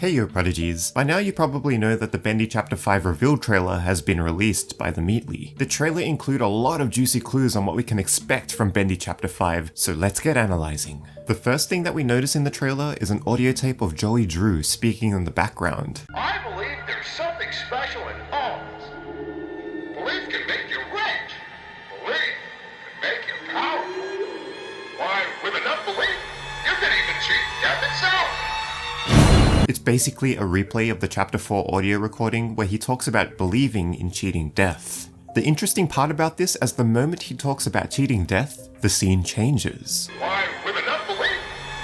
Hey yo prodigies, by now you probably know that the Bendy Chapter 5 reveal trailer has been released by theMeatly. The trailer include a lot of juicy clues on what we can expect from Bendy Chapter 5, so let's get analyzing. The first thing that we notice in the trailer is an audio tape of Joey Drew speaking in the background. I believe there's something special in homes. Belief can make you rich. Belief can make you powerful. Why, with enough belief, you can even cheat death itself. It's basically a replay of the Chapter 4 audio recording where he talks about believing in cheating death. The interesting part about this, as the moment he talks about cheating death, the scene changes. Why, with enough belief,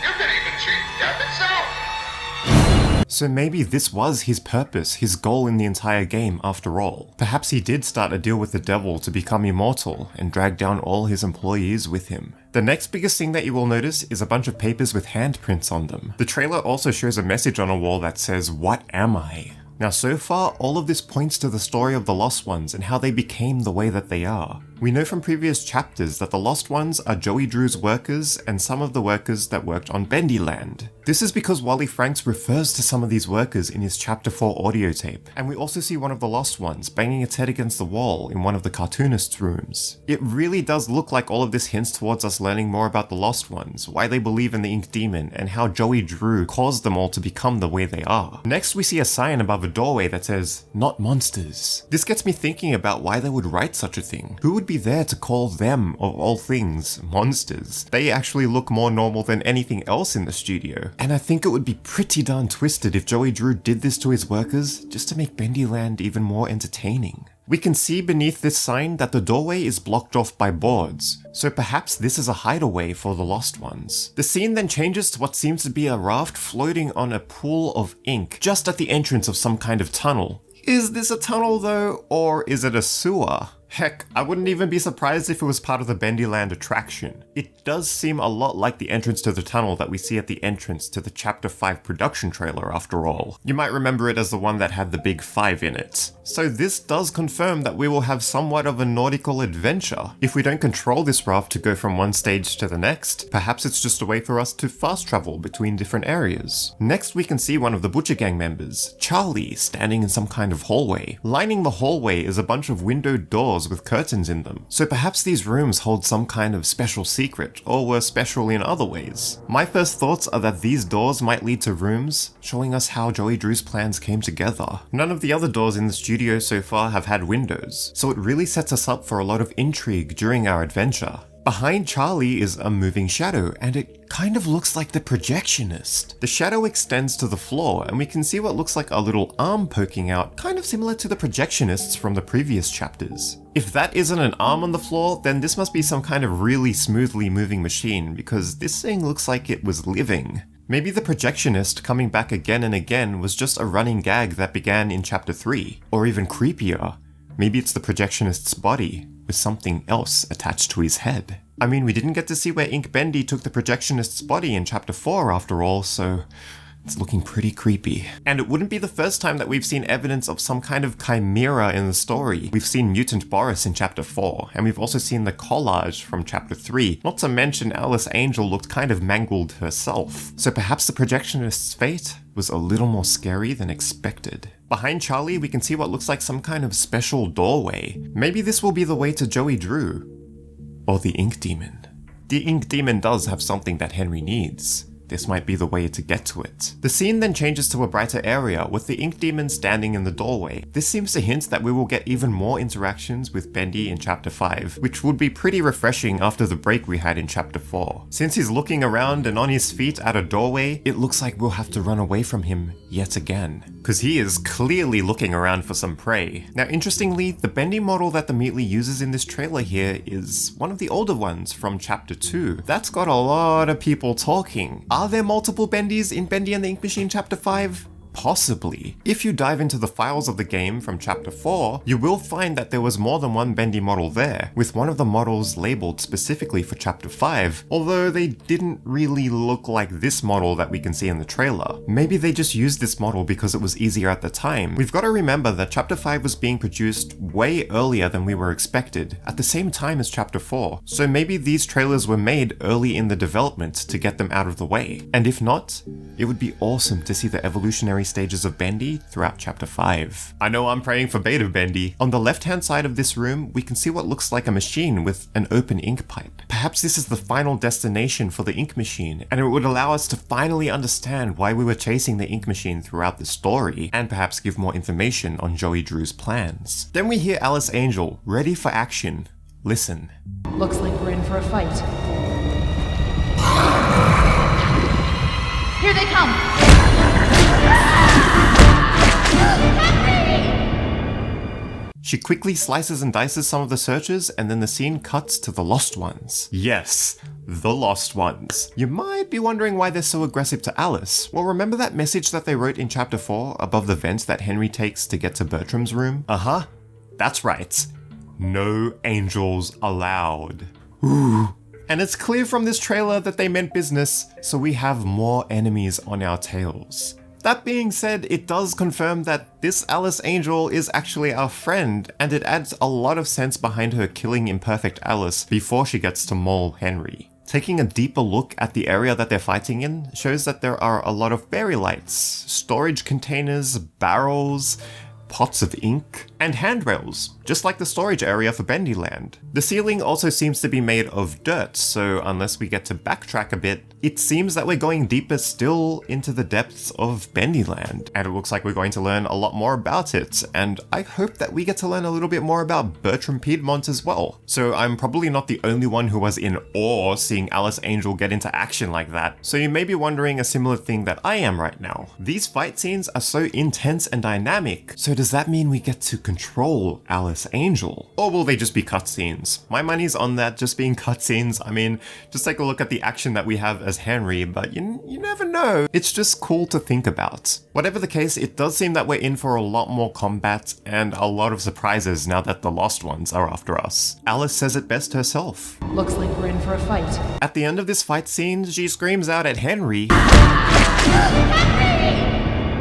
you can even cheat death itself. So maybe this was his purpose, his goal in the entire game after all. Perhaps he did start a deal with the devil to become immortal and drag down all his employees with him. The next biggest thing that you will notice is a bunch of papers with handprints on them. The trailer also shows a message on a wall that says, "What am I?" Now so far, all of this points to the story of the Lost Ones and how they became the way that they are. We know from previous chapters that the Lost Ones are Joey Drew's workers and some of the workers that worked on Bendy Land. This is because Wally Franks refers to some of these workers in his Chapter 4 audio tape, and we also see one of the Lost Ones banging its head against the wall in one of the cartoonist's rooms. It really does look like all of this hints towards us learning more about the Lost Ones, why they believe in the Ink Demon, and how Joey Drew caused them all to become the way they are. Next we see a sign above a doorway that says, "Not monsters." This gets me thinking about why they would write such a thing. Who would be there to call them, of all things, monsters? They actually look more normal than anything else in the studio. And I think it would be pretty darn twisted if Joey Drew did this to his workers just to make Bendy Land even more entertaining. We can see beneath this sign that the doorway is blocked off by boards, so perhaps this is a hideaway for the Lost Ones. The scene then changes to what seems to be a raft floating on a pool of ink, just at the entrance of some kind of tunnel. Is this a tunnel though, or is it a sewer? Heck, I wouldn't even be surprised if it was part of the Bendy Land attraction. It does seem a lot like the entrance to the tunnel that we see at the entrance to the Chapter 5 production trailer after all. You might remember it as the one that had the big 5 in it. So this does confirm that we will have somewhat of a nautical adventure. If we don't control this raft to go from one stage to the next, perhaps it's just a way for us to fast travel between different areas. Next we can see one of the Butcher Gang members, Charlie, standing in some kind of hallway. Lining the hallway is a bunch of windowed doors with curtains in them, so perhaps these rooms hold some kind of special secret, or were special in other ways. My first thoughts are that these doors might lead to rooms, showing us how Joey Drew's plans came together. None of the other doors in the studio so far have had windows, so it really sets us up for a lot of intrigue during our adventure. Behind Charlie is a moving shadow, and it kind of looks like the projectionist. The shadow extends to the floor, and we can see what looks like a little arm poking out, kind of similar to the projectionists from the previous chapters. If that isn't an arm on the floor, then this must be some kind of really smoothly moving machine, because this thing looks like it was living. Maybe the projectionist coming back again and again was just a running gag that began in Chapter 3, or even creepier, maybe it's the projectionist's body, with something else attached to his head. I mean, we didn't get to see where Ink Bendy took the projectionist's body in Chapter 4 after all, so it's looking pretty creepy. And it wouldn't be the first time that we've seen evidence of some kind of chimera in the story. We've seen Mutant Boris in Chapter 4, and we've also seen the collage from Chapter 3, not to mention Alice Angel looked kind of mangled herself. So perhaps the projectionist's fate was a little more scary than expected. Behind Charlie, we can see what looks like some kind of special doorway. Maybe this will be the way to Joey Drew. Or the Ink Demon. The Ink Demon does have something that Henry needs. This might be the way to get to it. The scene then changes to a brighter area with the Ink Demon standing in the doorway. This seems to hint that we will get even more interactions with Bendy in Chapter 5, which would be pretty refreshing after the break we had in Chapter 4. Since he's looking around and on his feet at a doorway, it looks like we'll have to run away from him yet again, because he is clearly looking around for some prey. Now interestingly, the Bendy model that theMeatly uses in this trailer here is one of the older ones from Chapter 2. That's got a lot of people talking. Are there multiple Bendys in Bendy and the Ink Machine Chapter 5? Possibly. If you dive into the files of the game from Chapter 4, you will find that there was more than one Bendy model there, with one of the models labeled specifically for Chapter 5, although they didn't really look like this model that we can see in the trailer. Maybe they just used this model because it was easier at the time. We've got to remember that Chapter 5 was being produced way earlier than we were expected, at the same time as Chapter 4, so maybe these trailers were made early in the development to get them out of the way. And if not, it would be awesome to see the evolutionary stages of Bendy throughout chapter 5. I know I'm praying for beta Bendy. On the left-hand side of this room, we can see what looks like a machine with an open ink pipe. Perhaps this is the final destination for the ink machine, and it would allow us to finally understand why we were chasing the ink machine throughout the story, and perhaps give more information on Joey Drew's plans. Then we hear Alice Angel, ready for action. Listen. Looks like we're in for a fight. Here they come! She quickly slices and dices some of the searchers, and then the scene cuts to the Lost Ones. Yes, the Lost Ones. You might be wondering why they're so aggressive to Alice. Well, remember that message that they wrote in chapter 4 above the vent that Henry takes to get to Bertram's room? Uh-huh. That's right. No angels allowed. Ooh. And it's clear from this trailer that they meant business, so we have more enemies on our tails. That being said, it does confirm that this Alice Angel is actually our friend, and it adds a lot of sense behind her killing Imperfect Alice before she gets to maul Henry. Taking a deeper look at the area that they're fighting in shows that there are a lot of fairy lights, storage containers, barrels, pots of ink, and handrails, just like the storage area for Bendyland. The ceiling also seems to be made of dirt, so unless we get to backtrack a bit, it seems that we're going deeper still into the depths of Bendyland, and it looks like we're going to learn a lot more about it, and I hope that we get to learn a little bit more about Bertram Piedmont as well. So I'm probably not the only one who was in awe seeing Alice Angel get into action like that, so you may be wondering a similar thing that I am right now. These fight scenes are so intense and dynamic, so does that mean we get to control Alice Angel? Or will they just be cutscenes? My money's on that just being cutscenes. I mean, just take a look at the action that we have as Henry, but you never know. It's just cool to think about. Whatever the case, it does seem that we're in for a lot more combat and a lot of surprises now that the Lost Ones are after us. Alice says it best herself. Looks like we're in for a fight. At the end of this fight scene, she screams out at Henry,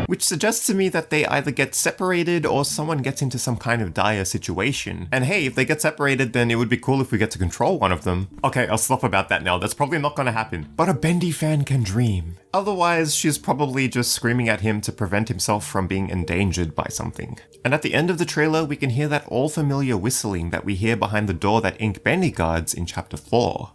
which suggests to me that they either get separated or someone gets into some kind of dire situation. And hey, if they get separated, then it would be cool if we get to control one of them. Okay, I'll stop about that now. That's probably not gonna happen. But a Bendy fan can dream. Otherwise, she's probably just screaming at him to prevent himself from being endangered by something. And at the end of the trailer, we can hear that all familiar whistling that we hear behind the door that Ink Bendy guards in chapter 4.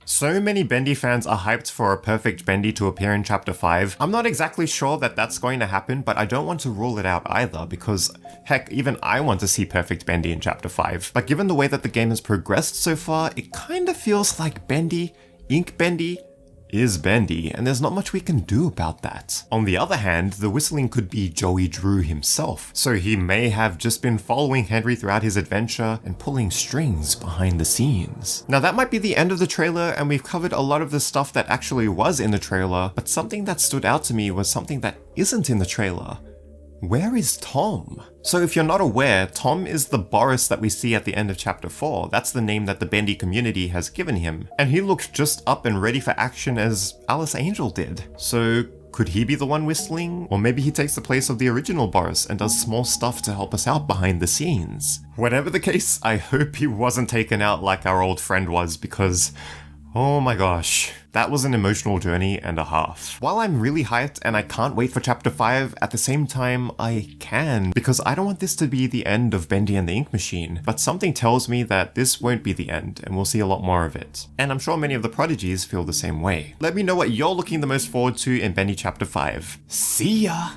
So many Bendy fans are hyped for a perfect Bendy to appear in chapter 5. I'm not exactly sure that that's going to happen, but I don't want to rule it out either, because heck, even I want to see perfect Bendy in chapter 5. But given the way that the game has progressed so far, it kind of feels like Bendy, Ink Bendy, is Bendy, and there's not much we can do about that. On the other hand, the whistling could be Joey Drew himself, so he may have just been following Henry throughout his adventure and pulling strings behind the scenes. Now that might be the end of the trailer, and we've covered a lot of the stuff that actually was in the trailer, but something that stood out to me was something that isn't in the trailer. Where is Tom? So if you're not aware, Tom is the Boris that we see at the end of chapter 4. That's the name that the Bendy community has given him. And he looked just up and ready for action as Alice Angel did. So could he be the one whistling? Or maybe he takes the place of the original Boris and does small stuff to help us out behind the scenes. Whatever the case, I hope he wasn't taken out like our old friend was, because oh my gosh, that was an emotional journey and a half. While I'm really hyped and I can't wait for chapter 5, at the same time I can, because I don't want this to be the end of Bendy and the Ink Machine, but something tells me that this won't be the end and we'll see a lot more of it. And I'm sure many of the prodigies feel the same way. Let me know what you're looking the most forward to in Bendy chapter 5. See ya!